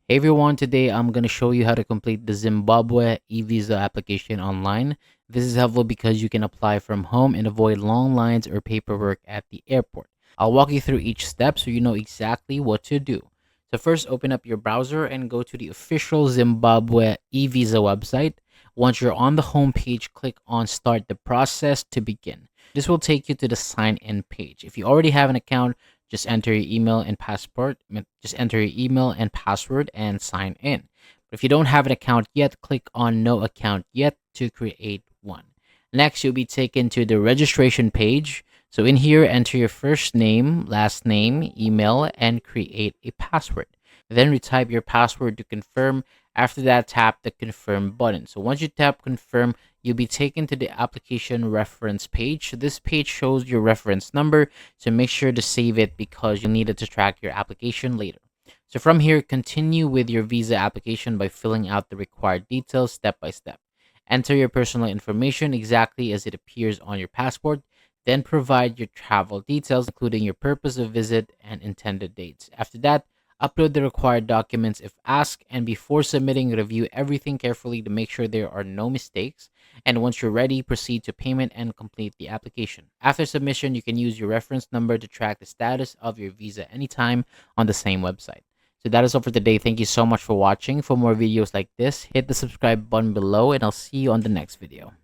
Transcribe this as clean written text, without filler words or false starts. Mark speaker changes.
Speaker 1: Hey everyone, today I'm going to show you how to complete the Zimbabwe e-visa application online. This is helpful because you can apply from home and avoid long lines or paperwork at the airport. I'll walk you through each step so you know exactly what to do. So first, open up your browser and go to the official Zimbabwe e-visa website. Once you're on the home page, click on Start the Process to begin. This will take you to the sign in page. If you already have an account, just enter your email and passport. Just enter your email and password and sign in. But if you don't have an account yet, click on No Account Yet to create one. Next, you'll be taken to the registration page. So in here, enter your first name, last name, email, and create a password. Then retype your password to confirm. After that, tap the confirm button. So once you tap confirm, you'll be taken to the application reference page. So this page shows your reference number, so make sure to save it because you'll need it to track your application later. So from here, continue with your visa application by filling out the required details step by step. Enter your personal information exactly as it appears on your passport, then provide your travel details, including your purpose of visit and intended dates. After that, upload the required documents if asked, and before submitting, review everything carefully to make sure there are no mistakes. And once you're ready, proceed to payment and complete the application. After submission, you can use your reference number to track the status of your visa anytime on the same website. So that is all for today. Thank you so much for watching. For more videos like this, hit the subscribe button below, and I'll see you on the next video.